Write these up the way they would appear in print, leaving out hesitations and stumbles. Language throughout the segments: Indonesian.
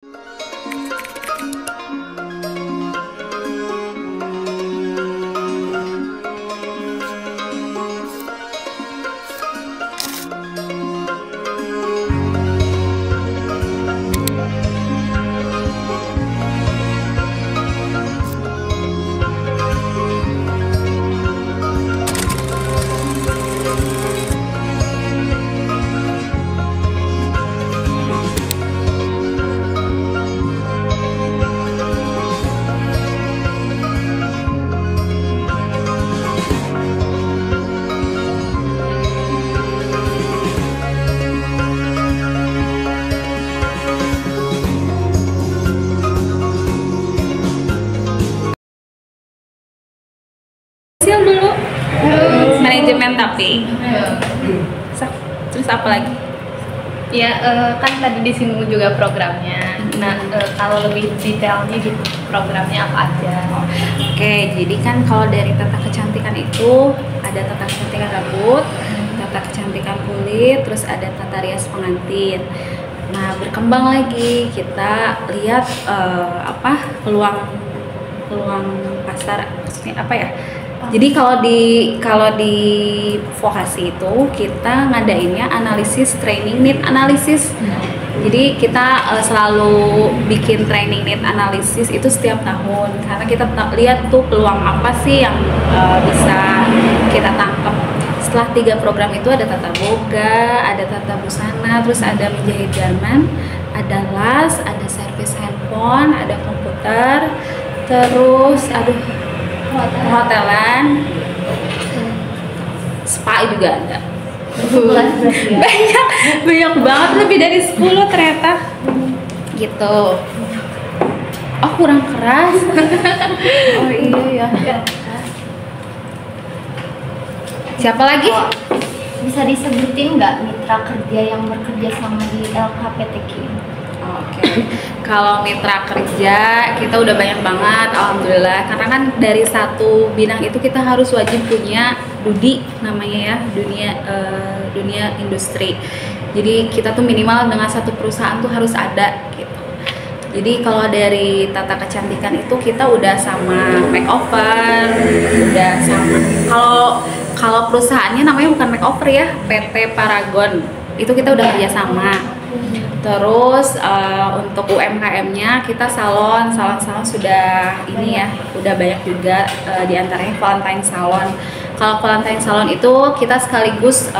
Dulu manajemen tapi terus apa lagi ya kan tadi disinggung juga programnya. Nah kalau lebih detailnya gitu programnya apa aja? Oke, jadi kan kalau dari tata kecantikan itu ada tata kecantikan rambut, tata kecantikan kulit, terus ada tata rias pengantin. Nah, berkembang lagi kita lihat peluang pasar, maksudnya apa ya? Jadi kalau di vokasi itu kita ngadainnya analisis training need analisis. Jadi kita selalu bikin training need analisis itu setiap tahun karena kita lihat tuh peluang apa sih yang bisa kita tangkap. Setelah 3 program itu ada tata boga, ada tata busana, terus ada menjahit garment, ada las, ada servis handphone, ada komputer, terus hotelan, spa juga ada. banyak banget, lebih dari 10 ternyata gitu. Oh, kurang keras. Oh iya ya. Siapa lagi? Bisa disebutin nggak mitra kerja yang bekerja sama di LKPTQ? Oke. Kalau mitra kerja kita udah banyak banget, alhamdulillah. Karena kan dari satu bidang itu kita harus wajib punya DUDI namanya ya, dunia industri. Jadi kita tuh minimal dengan satu perusahaan tuh harus ada gitu. Jadi kalau dari tata kecantikan itu kita udah sama makeover, udah sama. Kalau perusahaannya namanya bukan makeover ya, PT Paragon. Itu kita udah kerja sama. Terus untuk UMKM-nya kita salon sudah ini ya, udah banyak juga diantaranya Valentine Salon. Kalau Valentine Salon itu kita sekaligus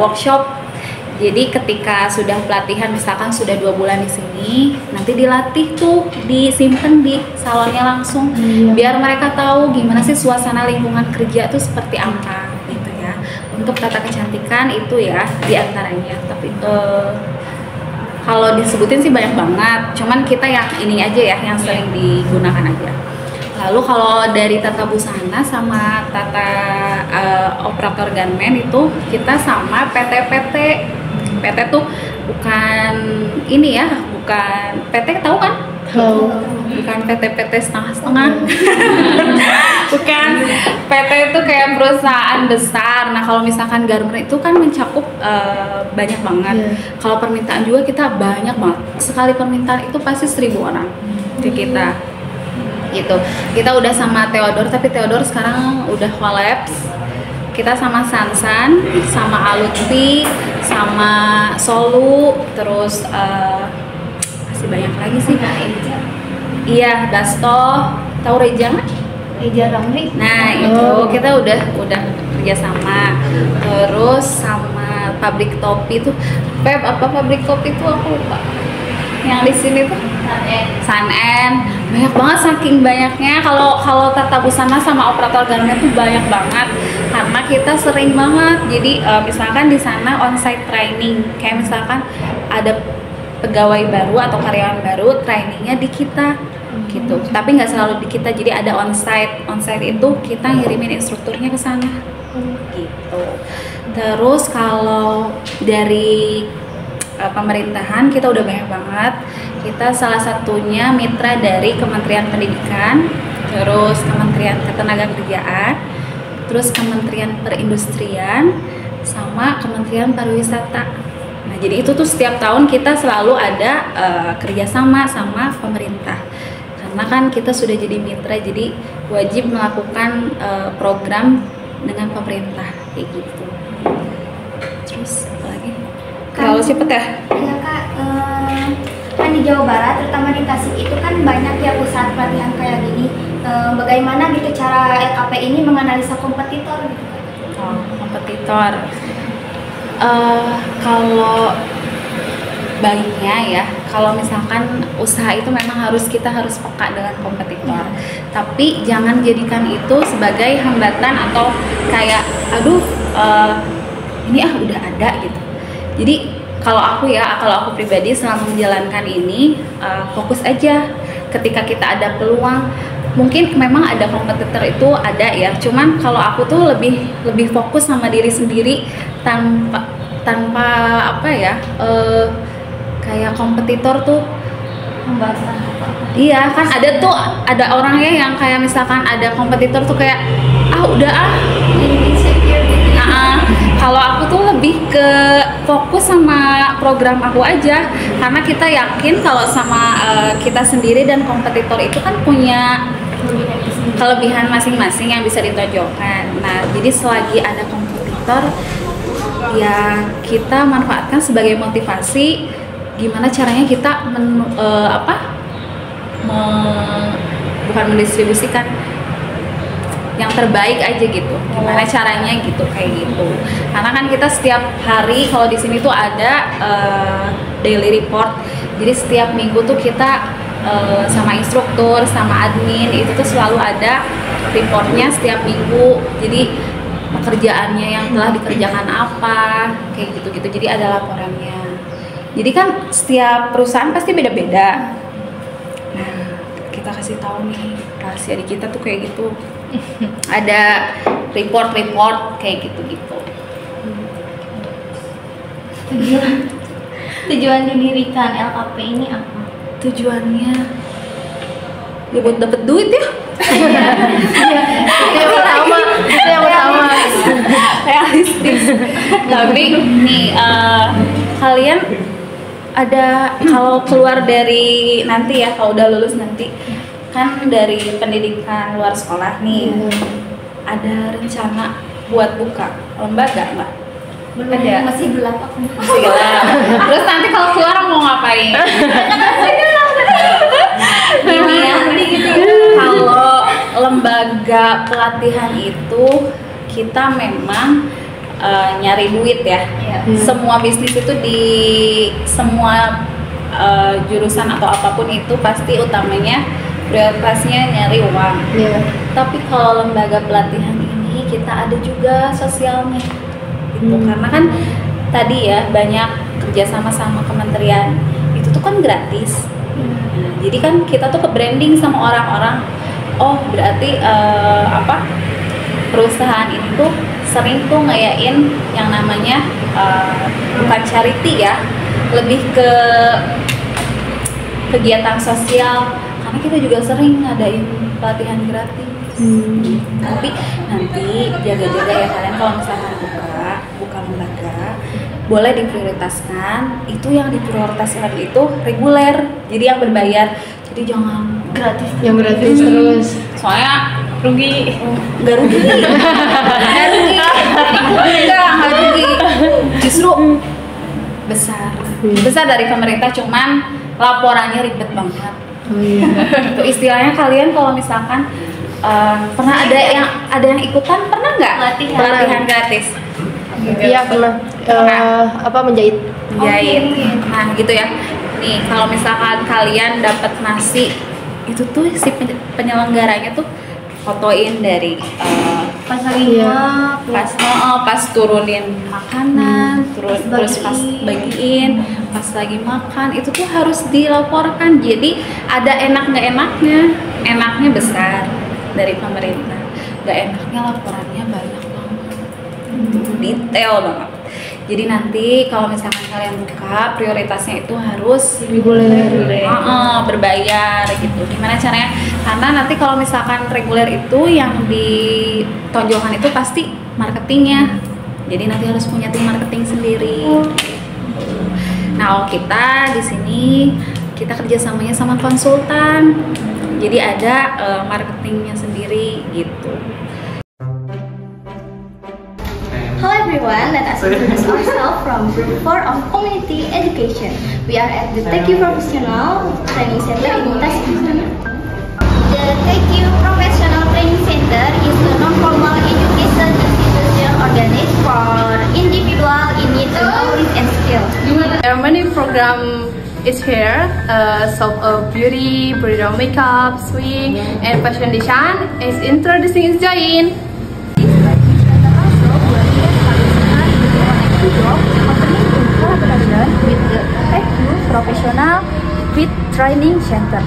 workshop. Jadi ketika sudah pelatihan, misalkan sudah 2 bulan di sini, nanti dilatih tuh, disimpan di salonnya langsung, biar mereka tahu gimana sih suasana lingkungan kerja tuh seperti apa gitu ya. Untuk tata kecantikan itu ya diantaranya. Tapi kalau disebutin sih banyak banget, cuman kita yang ini aja ya, yang sering digunakan aja. Lalu kalau dari tata busana sama tata operator garment itu kita sama PT. PT tuh bukan ini ya, bukan PT, tahu kan? Bukan PT setengah-setengah. Bukan, PT itu kayak perusahaan besar. Nah kalau misalkan garment itu kan mencakup banyak banget. Kalau permintaan juga kita banyak banget. Sekali permintaan itu pasti 1000 orang ke kita gitu. Kita udah sama Theodore, tapi Theodore sekarang udah collapse. Kita sama Sansan, sama Alutfi, sama Solu, terus masih banyak lagi sih. Iya, Dasto, tahu Reja nggak? Reja Ramli. Nah itu kita udah kerja sama. Terus sama pabrik topi tuh, apa pabrik topi tuh aku lupa. Yang di sini tuh Sanen, banyak banget, saking banyaknya. Kalau tata busana sama operator garment tuh banyak banget karena kita sering banget. Jadi misalkan di sana onsite training, kayak misalkan ada pegawai baru atau karyawan baru, trainingnya di kita gitu. Tapi nggak selalu di kita, jadi ada onsite itu kita ngirimin instrukturnya ke sana gitu. Terus kalau dari pemerintahan kita udah banyak banget. Kita salah satunya mitra dari Kementerian Pendidikan, terus Kementerian Ketenagakerjaan, terus Kementerian Perindustrian, sama Kementerian Pariwisata. Nah, jadi itu tuh setiap tahun kita selalu ada kerjasama sama pemerintah. Karena kan kita sudah jadi mitra, jadi wajib melakukan program dengan pemerintah kayak gitu. Terus apa lagi? Kalau cepet ya? Iya Kak, kan di Jawa Barat, terutama di Tasik itu kan banyak ya pusat pelatihan kayak gini. Bagaimana gitu cara LKP ini menganalisa kompetitor gitu Kak? Oh, kompetitor. Kalau baiknya ya, kalau misalkan usaha itu memang kita harus peka dengan kompetitor, tapi jangan jadikan itu sebagai hambatan atau kayak aduh ini udah ada gitu. Jadi kalau aku pribadi selama menjalankan ini fokus aja. Ketika kita ada peluang, mungkin memang ada kompetitor itu ada ya, cuman kalau aku tuh lebih fokus sama diri sendiri tanpa apa ya, kayak kompetitor tuh Pembahasan iya kan ada orangnya yang kayak misalkan ada kompetitor tuh kayak insecure gitu ya. Kalau aku tuh lebih ke fokus sama program aku aja, karena kita yakin kalau sama kita sendiri dan kompetitor itu kan punya kelebihan masing-masing yang bisa ditonjolkan. Nah, jadi selagi ada kompetitor ya kita manfaatkan sebagai motivasi gimana caranya kita bukan mendistribusikan yang terbaik aja gitu, gimana caranya gitu, kayak gitu. Karena kan kita setiap hari kalau di sini tuh ada daily report, jadi setiap minggu tuh kita sama instruktur, sama admin itu tuh selalu ada reportnya setiap minggu. Jadi pekerjaannya yang telah dikerjakan apa, kayak gitu-gitu. Jadi ada laporannya. Jadi kan setiap perusahaan pasti beda-beda. Nah, kita kasih tahu nih rahasia di kita tuh kayak gitu. Ada report kayak gitu-gitu. Tujuan didirikan LKP ini apa? Tujuannya ya buat dapet duit ya. Itu yang utama. Realistis. Tapi nih kalian ada kalau keluar dari nanti ya, kalau udah lulus nanti kan dari pendidikan luar sekolah nih, ada rencana buat buka lembaga nggak? Belum, Ada. masih gelap aku. Masih gelap. Terus nanti kalau keluar mau ngapain? Gini ya, kalau lembaga pelatihan itu kita memang nyari duit ya. Semua bisnis itu di semua jurusan atau apapun itu pasti utamanya prioritasnya nyari uang. Tapi kalau lembaga pelatihan ini kita ada juga sosialnya gitu. Karena kan tadi ya banyak kerjasama sama kementerian itu tuh kan gratis. Nah, jadi kan kita tuh ke branding sama orang-orang, oh berarti perusahaan ini tuh sering tuh ngayain yang namanya bukan charity ya, lebih ke kegiatan sosial, karena kita juga sering ngadain pelatihan gratis. Tapi nanti jaga-jaga ya kalian kalau misalkan buka lembaga, boleh diprioritaskan. Itu yang diprioritaskan itu reguler, jadi yang berbayar. Jadi jangan gratis. Yang gratis terus. Soalnya Rugi. nggak rugi. Nggak rugi. Justru besar dari pemerintah, cuman laporannya ribet banget. Itu istilahnya kalian kalau misalkan pernah ada yang ikutan, pernah nggak pelatihan gratis? Iya pernah. Menjahit. Nah gitu ya. Nih kalau misalkan kalian dapat nasi, itu tuh si penyelenggaranya tuh fotoin dari Pas lagi pas turunin makanan, terus pas bagiin, pas lagi makan, itu tuh harus dilaporkan. Jadi ada enak nggak enaknya. Enaknya besar dari pemerintah, nggak enaknya laporannya banyak banget, detail banget. Jadi nanti kalau misalkan kalian buka, prioritasnya itu harus Reguler. Berbayar gitu. Gimana caranya? Karena nanti kalau misalkan reguler itu yang ditonjolkan itu pasti marketingnya. Jadi nanti harus punya tim marketing sendiri. Nah, kalau kita di sini kita kerjasamanya sama konsultan, jadi ada marketingnya sendiri gitu. Hello everyone, let us introduce ourselves from Group 4 of Community Education. We are at the TQ Professional Training Center in Tasik. The TQ Professional Training Center is a non-formal education institution organized for individuals in need and knowledge and skills. There are many programs is here, beauty, bridal makeup, swing, and fashion design is introducing is join. With the TQ Professional Fit Training Center.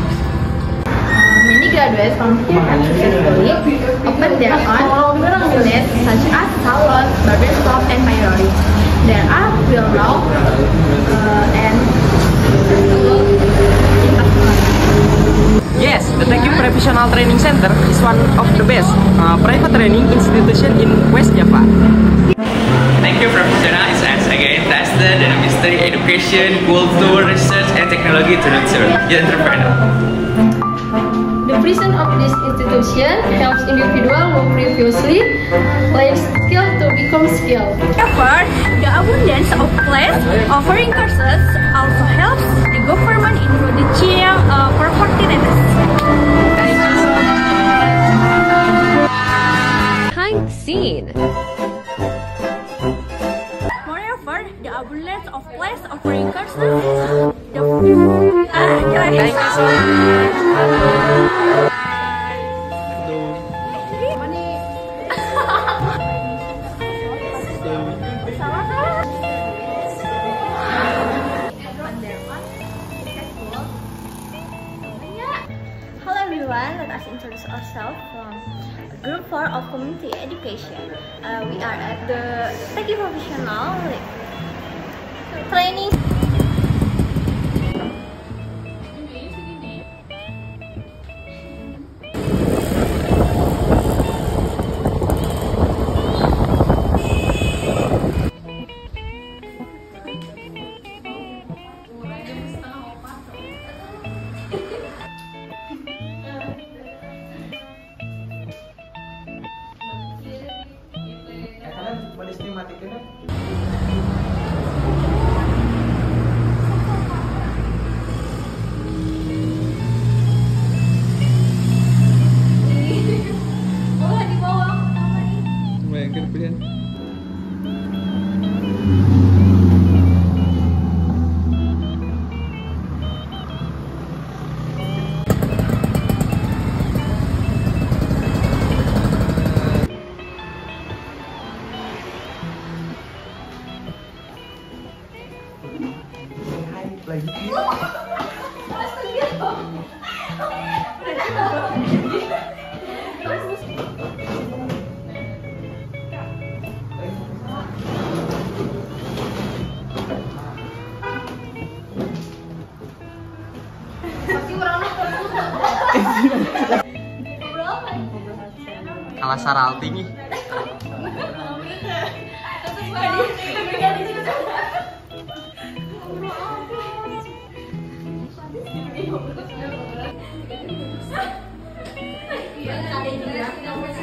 Many graduates from here have successfully opened their own business such as salon, barbershop, and tailoring. There are real law and Yes, the TQ Professional Training Center is one of the best private training institution in West Java. TQ Professional is again tested in mystery education, culture, research, and technology to nurture the entrepreneur. the vision of this institution helps individuals who previously lacked skill to become skilled. However, the abundance of places offering courses also helps the government in reducing poverty rates. Kind scene. Moreover, the abundance of places offering courses Hello everyone, let us introduce ourselves from Group 4 of Community Education. We are at the TQ Professional Training. Kalah Saralti nih. Iya, ada juga.